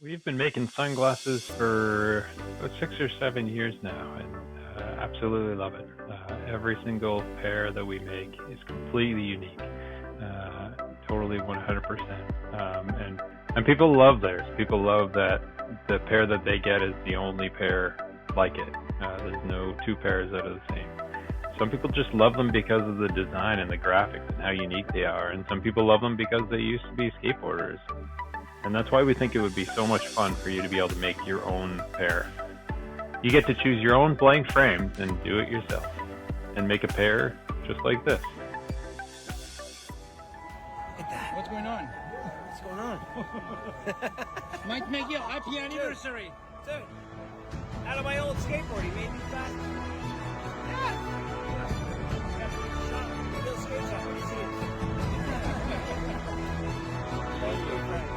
We've been making sunglasses for about 6 or 7 years now, and absolutely love it. Every single pair that we make is completely unique, totally 100%. And people love theirs. People love that the pair that they get is the only pair like it. There's no two pairs that are the same. Some people just love them because of the design and the graphics and how unique they are, and some people love them because they used to be skateboarders. And that's why we think it would be so much fun for you to be able to make your own pair. You get to choose your own blank frames and do it yourself and make a pair just like this. What's going on? What's going on? Mike, happy anniversary. Dude, out of my old skateboard, he made me fast. Yeah. Little skate shop, what do you see? Thank you, friend.